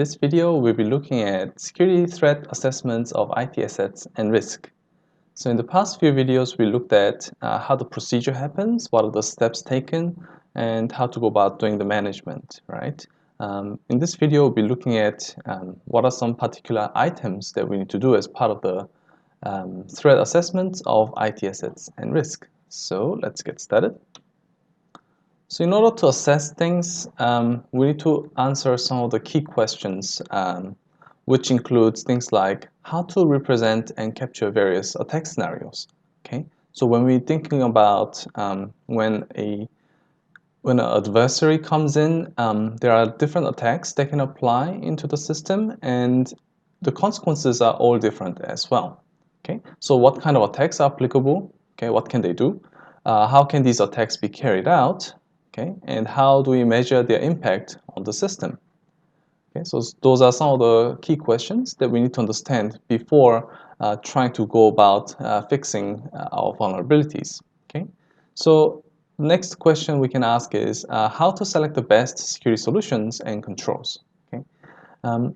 this video, we'll be looking at security threat assessments of IT assets and risk. So in the past few videos, we looked at how the procedure happens, what are the steps taken, and how to go about doing the management, right? In this video, we'll be looking at what are some particular items that we need to do as part of the threat assessments of IT assets and risk. So let's get started. So in order to assess things, we need to answer some of the key questions, which includes things like how to represent and capture various attack scenarios. Okay, so when we're thinking about when an adversary comes in, there are different attacks that can apply into the system, and the consequences are all different as well. Okay, so what kind of attacks are applicable? Okay, what can they do? How can these attacks be carried out? Okay, and how do we measure their impact on the system? Okay, so those are some of the key questions that we need to understand before trying to go about fixing our vulnerabilities. Okay, so the next question we can ask is how to select the best security solutions and controls. Okay,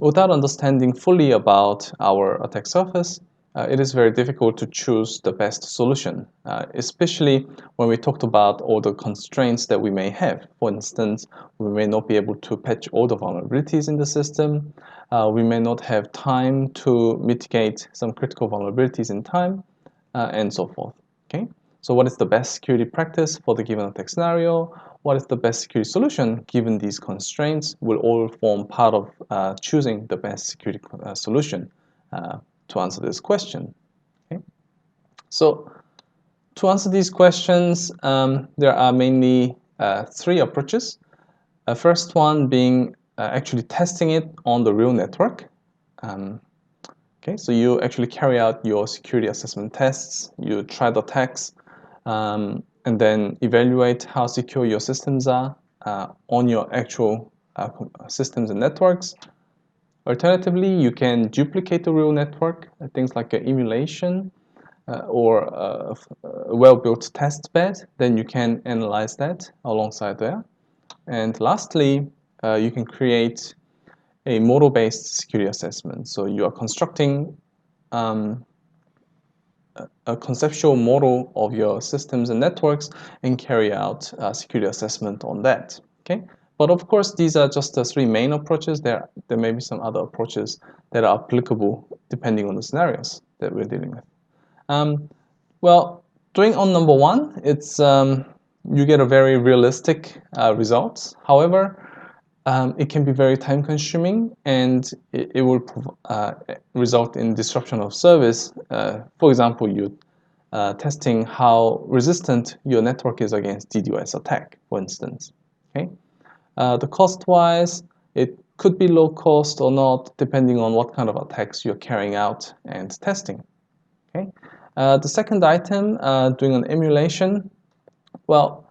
without understanding fully about our attack surface, it is very difficult to choose the best solution, especially when we talked about all the constraints that we may have. For instance, we may not be able to patch all the vulnerabilities in the system. We may not have time to mitigate some critical vulnerabilities in time, and so forth. Okay, so what is the best security practice for the given attack scenario? What is the best security solution given these constraints will all form part of choosing the best security solution to answer this question. Okay? So to answer these questions, there are mainly three approaches. First one being actually testing it on the real network. Okay, so you actually carry out your security assessment tests, you try the attacks, and then evaluate how secure your systems are on your actual systems and networks. Alternatively, you can duplicate the real network, things like an emulation or a well-built test bed. Then you can analyze that alongside there. And lastly, you can create a model-based security assessment. So you are constructing a conceptual model of your systems and networks and carry out a security assessment on that. Okay. But of course, these are just the three main approaches. There may be some other approaches that are applicable depending on the scenarios that we're dealing with. Well, doing on number one, it's you get a very realistic results. However, it can be very time-consuming, and it will result in disruption of service. For example, you testing how resistant your network is against DDoS attack, for instance. Okay. The cost-wise, it could be low cost or not, depending on what kind of attacks you're carrying out and testing. Okay. The second item, doing an emulation, well,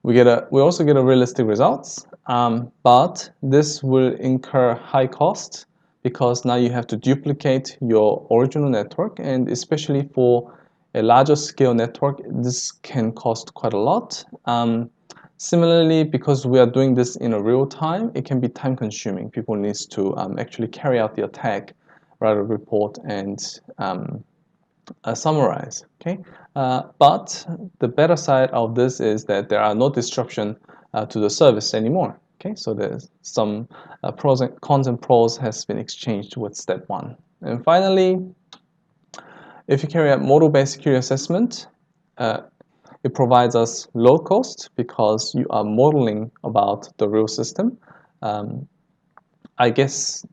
we also get a realistic results, but this will incur high cost because now you have to duplicate your original network, and especially for a larger scale network, this can cost quite a lot. Similarly, because we are doing this in a real time, it can be time consuming. People need to actually carry out the attack, write a report, and summarize. Okay, but the better side of this is that there are no disruption to the service anymore. Okay, so there's some pros and cons has been exchanged with step one. And finally, if you carry out model-based security assessment, it provides us low cost because you are modeling about the real system. I guess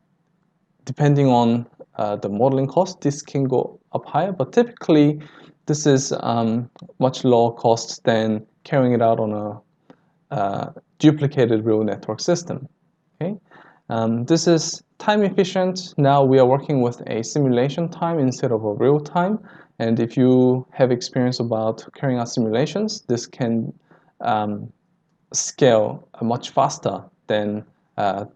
depending on the modeling cost, this can go up higher, but typically this is much lower cost than carrying it out on a duplicated real network system. Okay, this is time efficient. Now we are working with a simulation time instead of a real time. And if you have experience about carrying out simulations, this can scale much faster than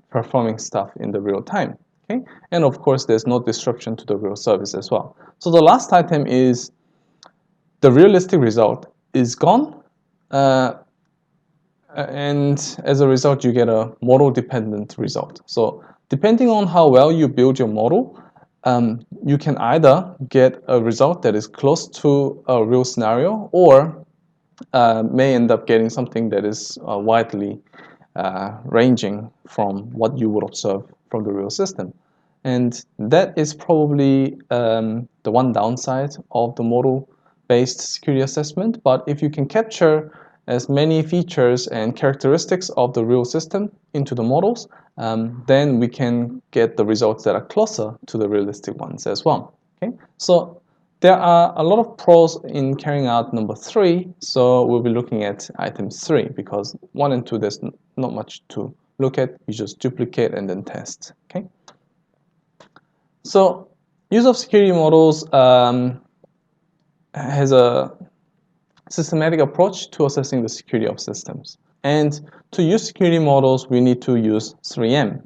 performing stuff in the real time. Okay? And of course, there's no disruption to the real service as well. So the last item is the realistic result is gone. And as a result, you get a model-dependent result. So Depending on how well you build your model, you can either get a result that is close to a real scenario, or may end up getting something that is widely ranging from what you would observe from the real system. And that is probably the one downside of the model-based security assessment. But if you can capture as many features and characteristics of the real system into the models, then we can get the results that are closer to the realistic ones as well. Okay, so there are a lot of pros in carrying out number 3, so we'll be looking at items 3, because 1 and 2 there's not much to look at. You just duplicate and then test. Okay. So use of security models has a systematic approach to assessing the security of systems. And to use security models, we need to use 3M.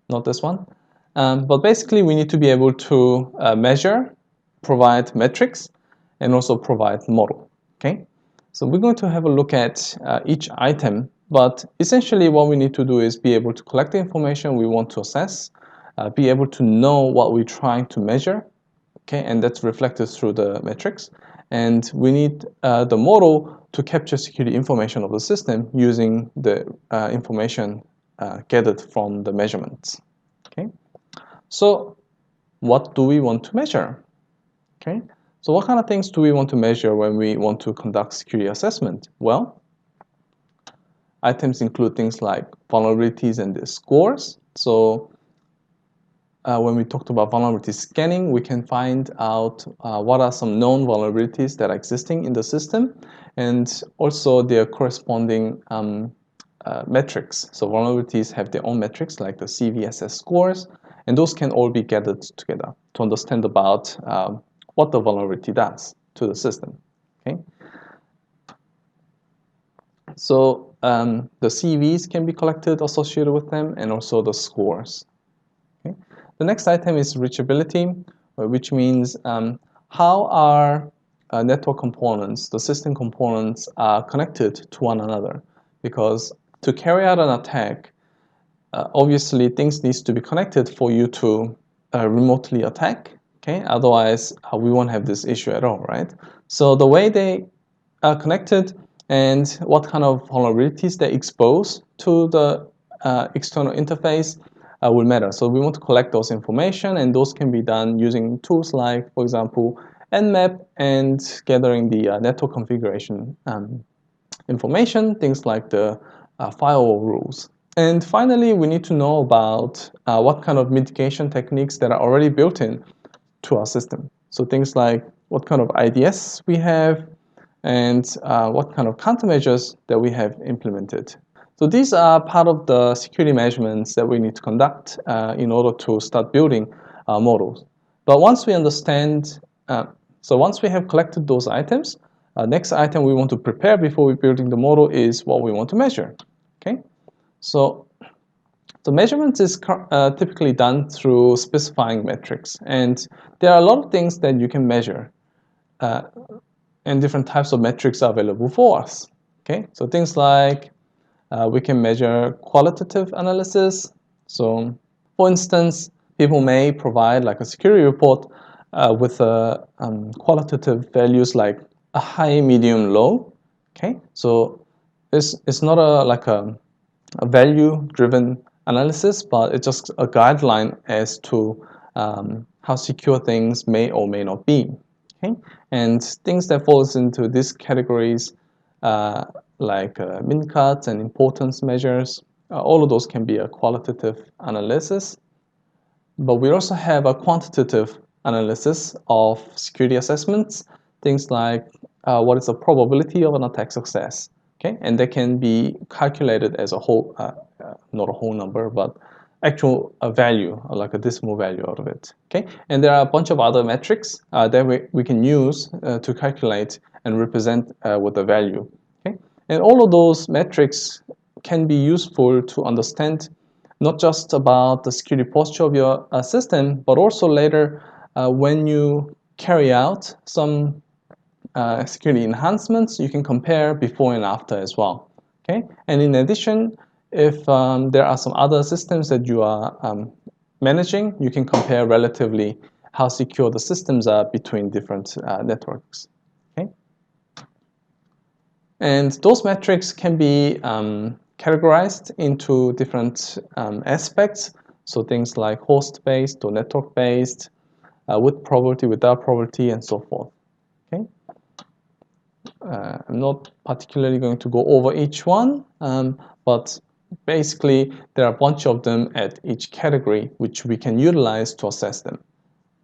Not this one. But basically, we need to be able to measure, provide metrics, and also provide model. Okay. So we're going to have a look at each item. But essentially, what we need to do is be able to collect the information we want to assess, be able to know what we're trying to measure, okay, and that's reflected through the metrics. And we need the model to capture security information of the system using the information gathered from the measurements. Okay, so what do we want to measure? Okay, so what kind of things do we want to measure when we want to conduct security assessment? Well, items include things like vulnerabilities and their scores. So when we talked about vulnerability scanning, we can find out what are some known vulnerabilities that are existing in the system, and also their corresponding metrics. So vulnerabilities have their own metrics, like the CVSS scores, and those can all be gathered together to understand about what the vulnerability does to the system. Okay. So the CVs can be collected associated with them, and also the scores. Okay. The next item is reachability, which means how our network components, the system components, are connected to one another. Because to carry out an attack, obviously things need to be connected for you to remotely attack. Okay, otherwise we won't have this issue at all, right? So the way they are connected and what kind of vulnerabilities they expose to the external interface will matter. So we want to collect those information, and those can be done using tools like, for example, Nmap, and gathering the network configuration information, things like the firewall rules. And finally, we need to know about what kind of mitigation techniques that are already built in to our system. So things like what kind of IDS we have, and what kind of countermeasures that we have implemented. So these are part of the security measurements that we need to conduct in order to start building our models. But once we understand, so once we have collected those items, next item we want to prepare before we're building the model is what we want to measure. Okay, so the measurement is typically done through specifying metrics, and there are a lot of things that you can measure, and different types of metrics are available for us. Okay, so things like we can measure qualitative analysis. So, for instance, people may provide like a security report with qualitative values like a high, medium, low. Okay, so it's not a value-driven analysis, but it's just a guideline as to how secure things may or may not be. Okay, and things that falls into these categories like min cuts and importance measures, all of those can be a qualitative analysis. But we also have a quantitative analysis of security assessments, things like what is the probability of an attack success. Okay, and that can be calculated as a whole, not a whole number, but actual value, like a decimal value out of it. Okay, and there are a bunch of other metrics that we can use to calculate and represent with the value. Okay, and all of those metrics can be useful to understand not just about the security posture of your system, but also later when you carry out some security enhancements, you can compare before and after as well. Okay, and in addition, If there are some other systems that you are managing, you can compare relatively how secure the systems are between different networks. Okay? And those metrics can be categorized into different aspects. So things like host-based or network-based, with probability, without probability, and so forth. Okay? I'm not particularly going to go over each one, but basically there are a bunch of them at each category which we can utilize to assess them.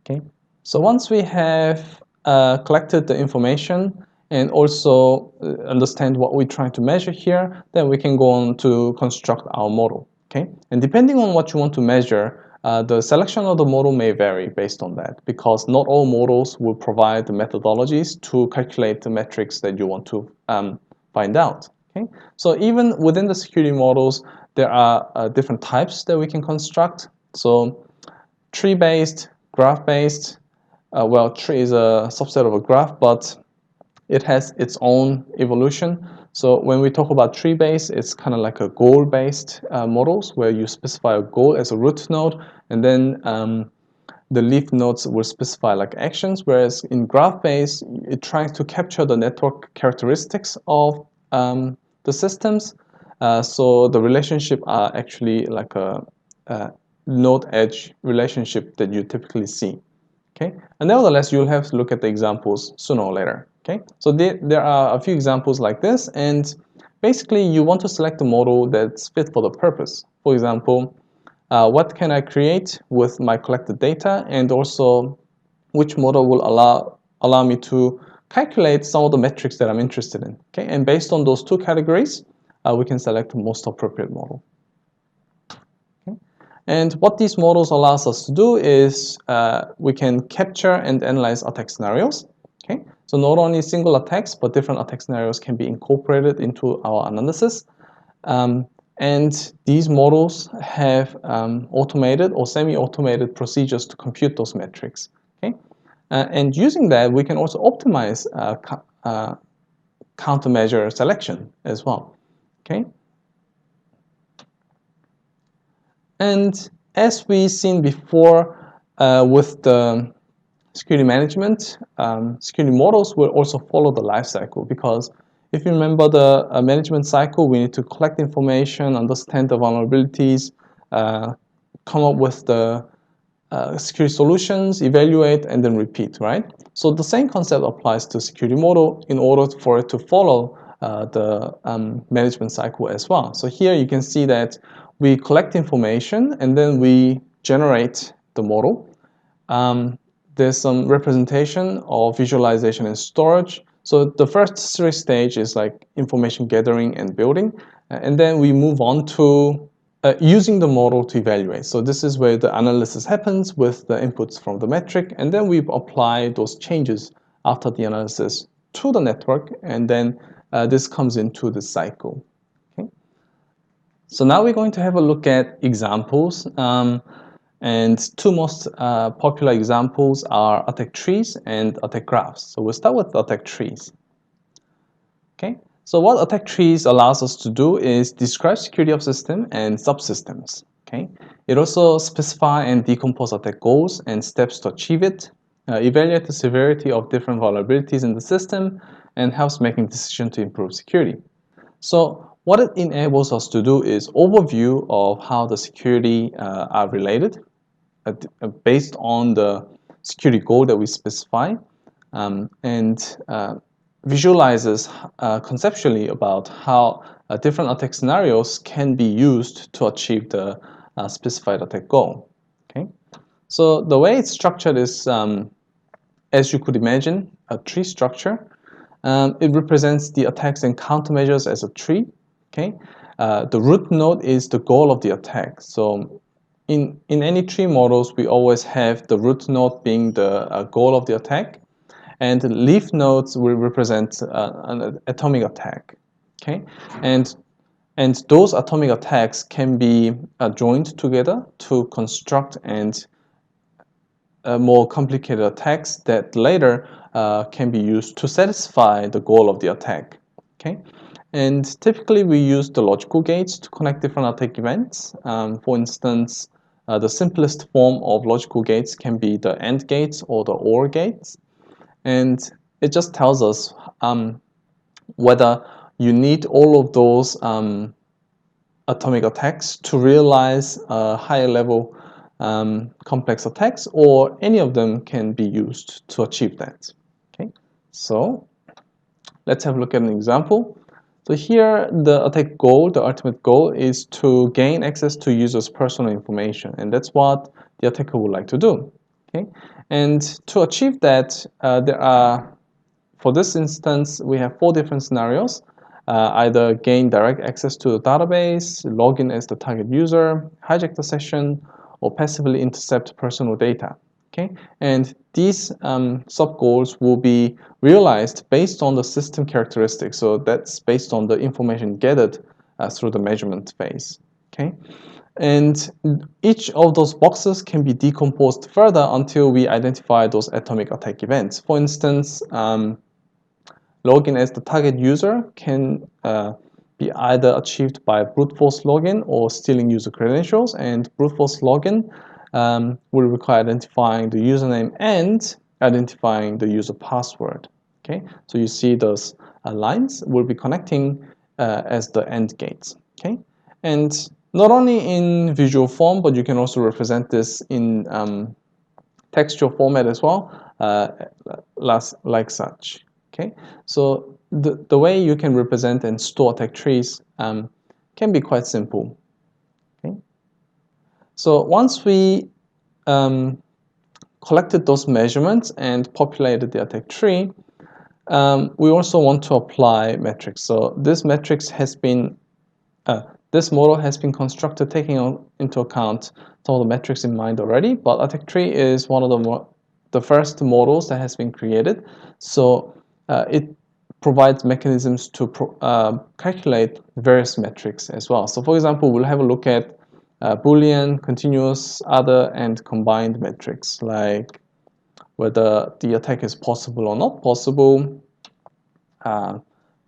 Okay? So once we have collected the information and also understand what we're trying to measure here, then we can go on to construct our model. Okay? And depending on what you want to measure, the selection of the model may vary based on that, because not all models will provide the methodologies to calculate the metrics that you want to find out. Okay? So even within the security models, there are different types that we can construct. So tree-based, graph-based, well, tree is a subset of a graph, but it has its own evolution. So when we talk about tree-based, it's kind of like a goal-based models where you specify a goal as a root node, and then the leaf nodes will specify like actions, whereas in graph-based, it tries to capture the network characteristics of the systems. So the relationship are actually like a node-edge relationship that you typically see. Okay, and nevertheless, you'll have to look at the examples sooner or later. Okay, so there are a few examples like this, and basically you want to select a model that's fit for the purpose. For example, what can I create with my collected data, and also which model will allow me to calculate some of the metrics that I'm interested in. Okay, and based on those two categories, we can select the most appropriate model. And what these models allows us to do is we can capture and analyze attack scenarios. Okay, so not only single attacks, but different attack scenarios can be incorporated into our analysis. And these models have automated or semi-automated procedures to compute those metrics. Okay, and using that, we can also optimize countermeasure selection as well. Okay. And as we've seen before with the security management, security models will also follow the life cycle, because if you remember the management cycle, we need to collect information, understand the vulnerabilities, come up with the security solutions, evaluate, and then repeat, right? So the same concept applies to security model in order for it to follow the management cycle as well. So here you can see that we collect information and then we generate the model. There's some representation of visualization and storage. So the first three stages is like information gathering and building, and then we move on to using the model to evaluate. So this is where the analysis happens with the inputs from the metric, and then we apply those changes after the analysis to the network, and then this comes into the cycle. Okay. So now we're going to have a look at examples. And two most popular examples are attack trees and attack graphs. So we'll start with attack trees. Okay. So what attack trees allows us to do is describe security of system and subsystems. Okay. It also specify and decompose attack goals and steps to achieve it, evaluate the severity of different vulnerabilities in the system, and helps making decisions to improve security. So what it enables us to do is overview of how the security are related based on the security goal that we specify, and visualizes conceptually about how different attack scenarios can be used to achieve the specified attack goal. Okay, so the way it's structured is, as you could imagine, a tree structure. It represents the attacks and countermeasures as a tree. Okay, the root node is the goal of the attack. So in any tree models, we always have the root node being the goal of the attack, and the leaf nodes will represent an atomic attack. Okay, and those atomic attacks can be joined together to construct and more complicated attacks that later can be used to satisfy the goal of the attack. Okay, And typically we use the logical gates to connect different attack events. For instance, the simplest form of logical gates can be the AND gates or the OR gates. And it just tells us whether you need all of those atomic attacks to realize higher level complex attacks, or any of them can be used to achieve that. Okay, so let's have a look at an example. So here the attack goal, the ultimate goal, is to gain access to users' personal information, and that's what the attacker would like to do. Okay, and to achieve that, for this instance, we have 4 different scenarios. Either gain direct access to the database, log in as the target user, hijack the session, or passively intercept personal data. Okay, and these sub-goals will be realized based on the system characteristics. So that's based on the information gathered through the measurement phase. Okay, and each of those boxes can be decomposed further until we identify those atomic attack events. For instance, login as the target user can be either achieved by brute force login or stealing user credentials, and brute force login will require identifying the username and identifying the user password. Okay, so you see those lines will be connecting as the AND gates. Okay, and not only in visual form, but you can also represent this in textual format as well, like such. Okay, so the way you can represent and store attack trees can be quite simple. Okay, so once we collected those measurements and populated the attack tree, we also want to apply metrics. So this metrics has been this model has been constructed taking into account some of the metrics in mind already, but attack tree is one of the first models that has been created. So it provides mechanisms to calculate various metrics as well. So for example, we'll have a look at Boolean, continuous, other, and combined metrics, like whether the attack is possible or not possible,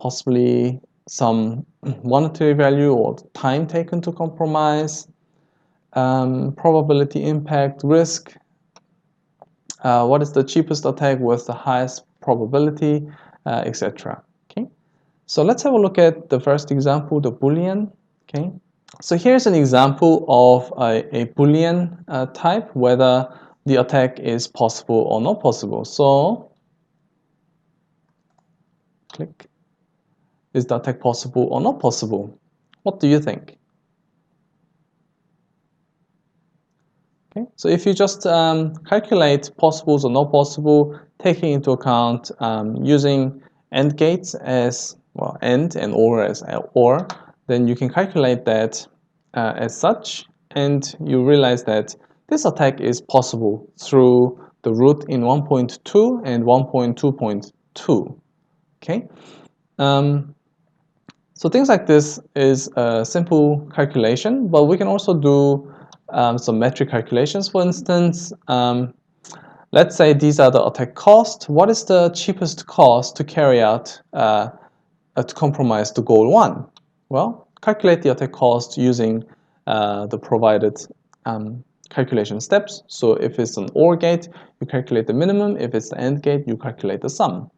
possibly some monetary value or time taken to compromise, probability, impact, risk, what is the cheapest attack with the highest probability, etc. Okay, so let's have a look at the first example, the Boolean. Okay, so here's an example of a Boolean type, whether the attack is possible or not possible. So click, is the attack possible or not possible? What do you think? Okay, so if you just calculate possibles or not possible, taking into account using AND gates as well, AND and OR as OR, then you can calculate that as such, and you realize that this attack is possible through the root in 1.2 and 1.2.2. Okay, so things like this is a simple calculation, but we can also do some metric calculations. For instance, let's say these are the attack cost. What is the cheapest cost to carry out to compromise the goal 1? Well, calculate the attack cost using the provided calculation steps. So if it's an OR gate, you calculate the minimum. If it's the AND gate, you calculate the sum.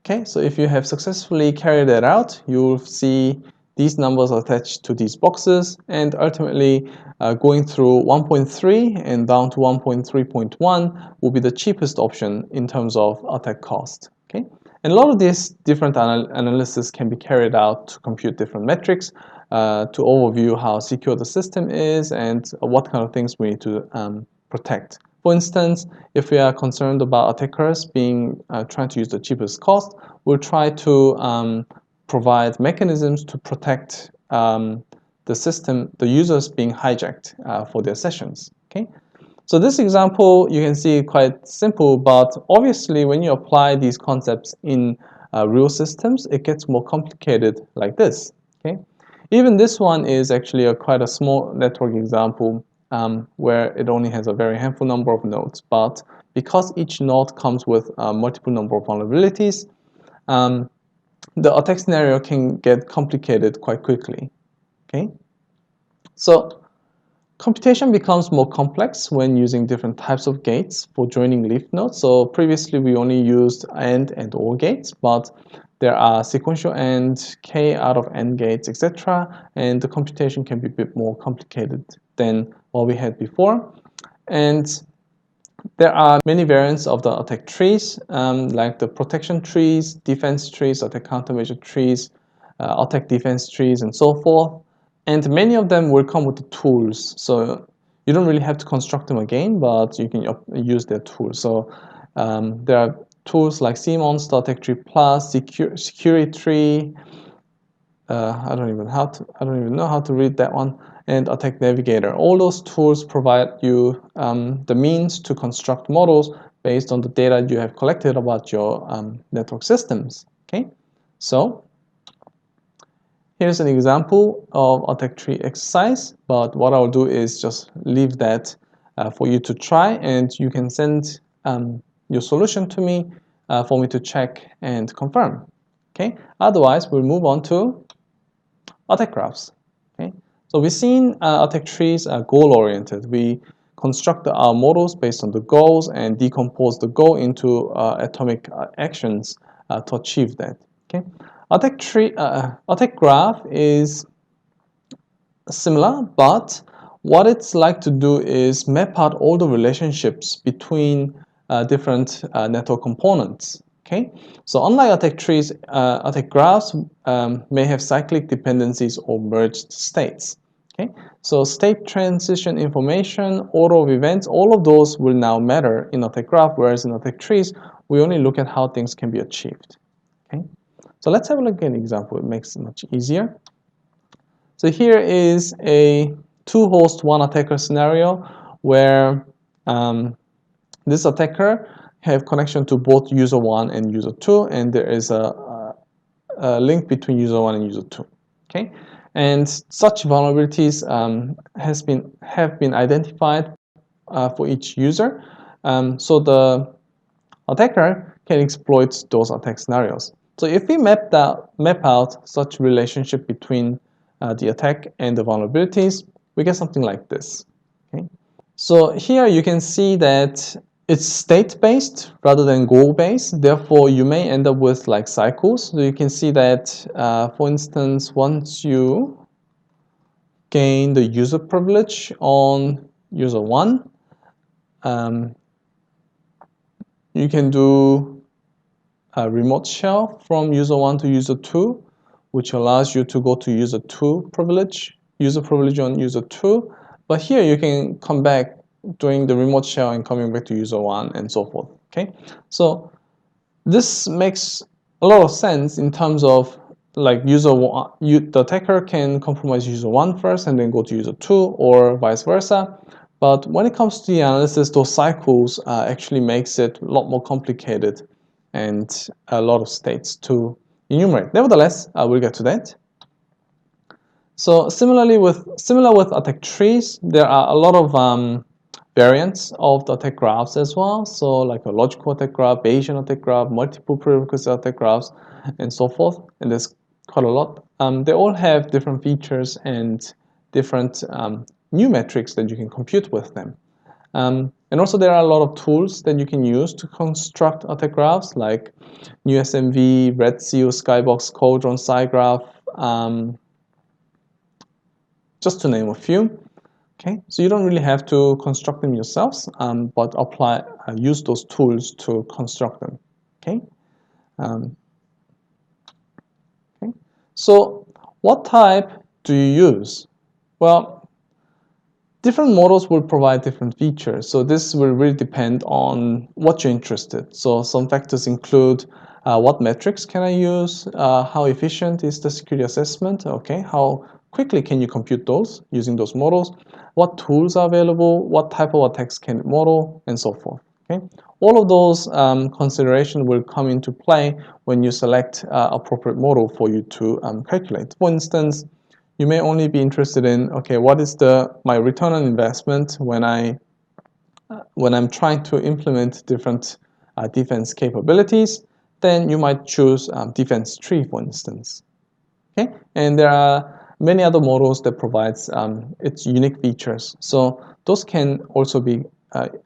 Okay, so if you have successfully carried that out, you'll see these numbers attached to these boxes, and ultimately going through 1.3 and down to 1.3.1 will be the cheapest option in terms of attack cost. Okay, and a lot of these different analysis can be carried out to compute different metrics, to overview how secure the system is and what kind of things we need to protect. For instance, if we are concerned about attackers trying to use the cheapest cost, we'll try to provide mechanisms to protect the system, the users being hijacked for their sessions. Okay, so this example you can see quite simple, but obviously when you apply these concepts in real systems, it gets more complicated like this. Okay, even this one is actually quite a small network example. where it only has a very handful number of nodes. But because each node comes with a multiple number of vulnerabilities, the attack scenario can get complicated quite quickly. Okay, so computation becomes more complex when using different types of gates for joining leaf nodes. So previously we only used AND and OR gates, but there are sequential AND, K out of AND gates, etc. And the computation can be a bit more complicated than what we had before. And there are many variants of the attack trees, like the protection trees, defense trees, attack countermeasure trees, attack defense trees, and so forth. And many of them will come with the tools. So you don't really have to construct them again, but you can use their tools. So there are tools like CMonster, Attack Tree Plus, Security Tree. I don't even know how to read that one. And Attack Navigator. All those tools provide you the means to construct models based on the data you have collected about your network systems. Okay, so here's an example of attack tree exercise, but what I'll do is just leave that for you to try, and you can send your solution to me for me to check and confirm. Okay, otherwise we'll move on to attack graphs. Okay, so we've seen attack trees are goal-oriented. We construct our models based on the goals and decompose the goal into atomic actions to achieve that. Okay, attack graph is similar, but what it's like to do is map out all the relationships between different network components. Okay, so unlike attack trees, attack graphs may have cyclic dependencies or merged states. Okay, so state transition information, order of events, all of those will now matter in attack graph, whereas in attack trees, we only look at how things can be achieved. Okay, so let's have a look at an example. It makes it much easier. So here is a 2-host 1-attacker scenario where this attacker have connection to both user 1 and user 2, and there is a link between user 1 and user 2. Okay, and such vulnerabilities have been identified for each user, so the attacker can exploit those attack scenarios. So if we map out such relationship between the attack and the vulnerabilities, we get something like this. Okay, so here you can see that it's state-based rather than goal-based. Therefore, you may end up with like cycles. So you can see that, for instance, once you gain the user privilege on user 1, you can do a remote shell from user 1 to user 2, which allows you to go to user privilege on user 2. But here you can come back doing the remote shell and coming back to user 1 and so forth. Okay, so this makes a lot of sense in terms of like user 1, the attacker can compromise user 1 first and then go to user 2, or vice versa. But when it comes to the analysis, those cycles actually makes it a lot more complicated and a lot of states to enumerate. Nevertheless, we'll get to that. So similar with attack trees, there are a lot of variants of the attack graphs as well. So like a logical attack graph, Bayesian attack graph, multiple prerequisite attack graphs, and so forth. And there's quite a lot. They all have different features and different new metrics that you can compute with them. And also there are a lot of tools that you can use to construct attack graphs like NewSMV, RedSeal, Skybox, Cauldron, SciGraph, just to name a few. Okay, so you don't really have to construct them yourselves, but use those tools to construct them. Okay. Okay. So what type do you use? Well, different models will provide different features. So this will really depend on what you're interested in. So some factors include what metrics can I use? How efficient is the security assessment? Okay, how quickly can you compute those using those models? What tools are available? What type of attacks can it model? And so forth. Okay, all of those considerations will come into play when you select appropriate model for you to calculate. For instance, you may only be interested in, okay, what is my return on investment when I'm trying to implement different defense capabilities. Then you might choose defense 3, for instance. Okay, and there are many other models that provides its unique features. So those can also be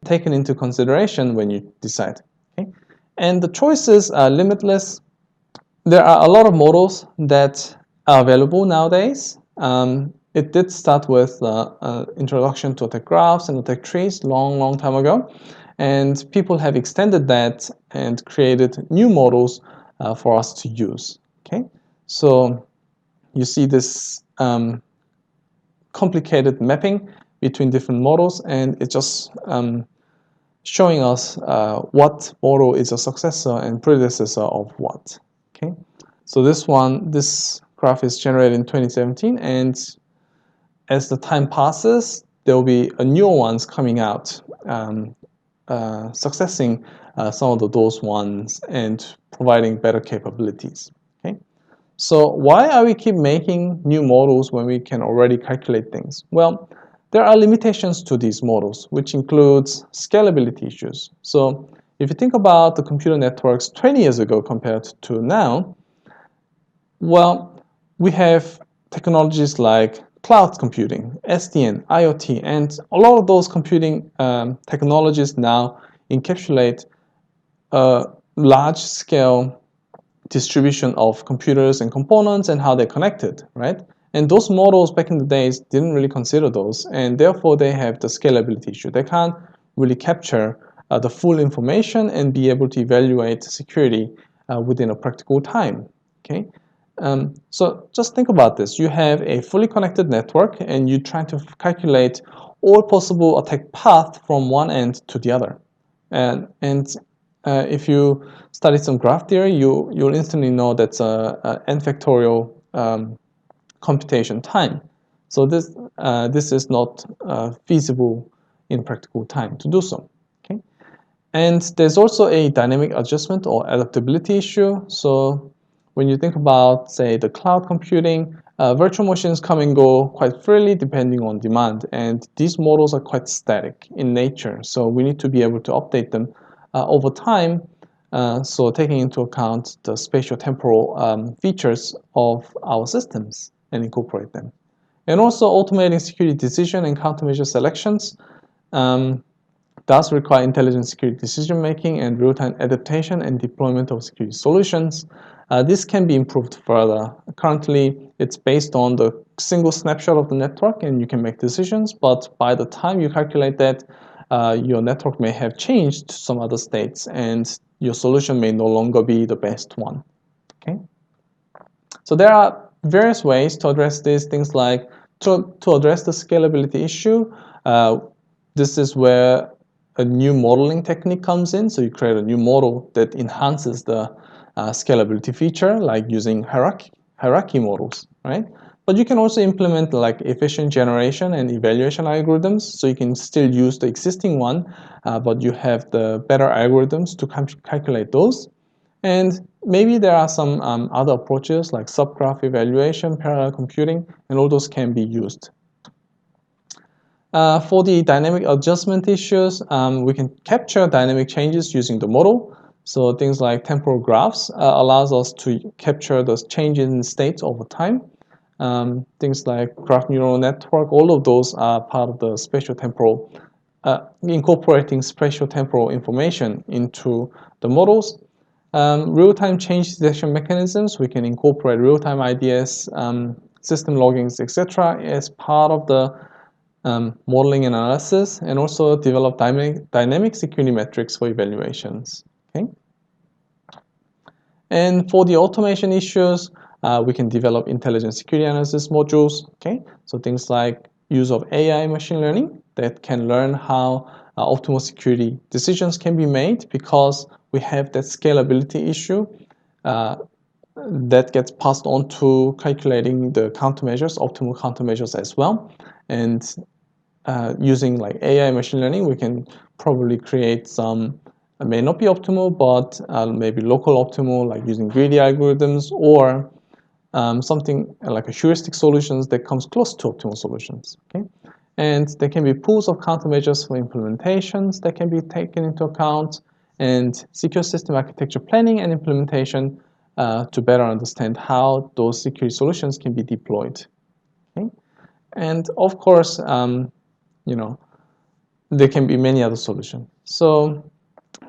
taken into consideration when you decide. Okay, and the choices are limitless. There are a lot of models that are available nowadays. It did start with introduction to attack graphs and attack trees long time ago, and people have extended that and created new models for us to use. Okay, so you see this complicated mapping between different models, and it's just showing us what model is a successor and predecessor of what. Okay, so this graph is generated in 2017, and as the time passes, there will be newer ones coming out, successing some of those ones and providing better capabilities. Okay, so why are we keep making new models when we can already calculate things? Well, there are limitations to these models, which includes scalability issues. So if you think about the computer networks 20 years ago compared to now, well, we have technologies like cloud computing, SDN, IoT, and a lot of those computing technologies now encapsulate a large-scale distribution of computers and components and how they're connected, right? And those models back in the days didn't really consider those, and therefore they have the scalability issue. They can't really capture the full information and be able to evaluate security within a practical time. Okay, so just think about this. You have a fully connected network, and you're trying to calculate all possible attack paths from one end to the other. And if you study some graph theory, you'll instantly know that's a n factorial computation time. So this is not feasible in practical time to do so. Okay, and there's also a dynamic adjustment or adaptability issue. So when you think about, say, the cloud computing, virtual machines come and go quite freely depending on demand, and these models are quite static in nature. So we need to be able to update them over time, so taking into account the spatial-temporal features of our systems and incorporate them. And also automating security decision and countermeasure selections does require intelligent security decision making and real-time adaptation and deployment of security solutions. This can be improved further. Currently, it's based on the single snapshot of the network and you can make decisions, but by the time you calculate that, your network may have changed to some other states and your solution may no longer be the best one. Okay, so there are various ways to address these things, like to address the scalability issue. This is where a new modeling technique comes in. So you create a new model that enhances the scalability feature, like using hierarchy models, right? But you can also implement like efficient generation and evaluation algorithms, so you can still use the existing one, but you have the better algorithms to calculate those. And maybe there are some other approaches like subgraph evaluation, parallel computing, and all those can be used. For the dynamic adjustment issues, we can capture dynamic changes using the model. So things like temporal graphs allows us to capture those changes in states over time. Things like graph neural network, all of those are part of the spatial-temporal, incorporating spatial-temporal information into the models. Real-time change detection mechanisms, we can incorporate real-time IDS, system loggings, etc. as part of the modeling and analysis, and also develop dynamic security metrics for evaluations. Okay. And for the automation issues, we can develop intelligent security analysis modules. Okay, so things like use of AI machine learning that can learn how optimal security decisions can be made, because we have that scalability issue that gets passed on to calculating the countermeasures, optimal countermeasures as well. And using like AI machine learning, we can probably create some, may not be optimal, but maybe local optimal, like using greedy algorithms, or something like a heuristic solutions that comes close to optimal solutions. Okay, and there can be pools of countermeasures for implementations that can be taken into account, and secure system architecture planning and implementation to better understand how those security solutions can be deployed. Okay, and of course, there can be many other solutions. So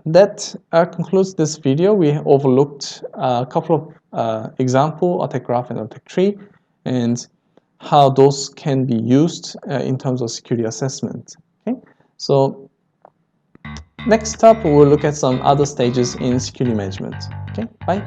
that concludes this video. We overlooked a couple of example, attack graph and attack tree, and how those can be used in terms of security assessment. Okay, so next up we'll look at some other stages in security management. Okay, bye.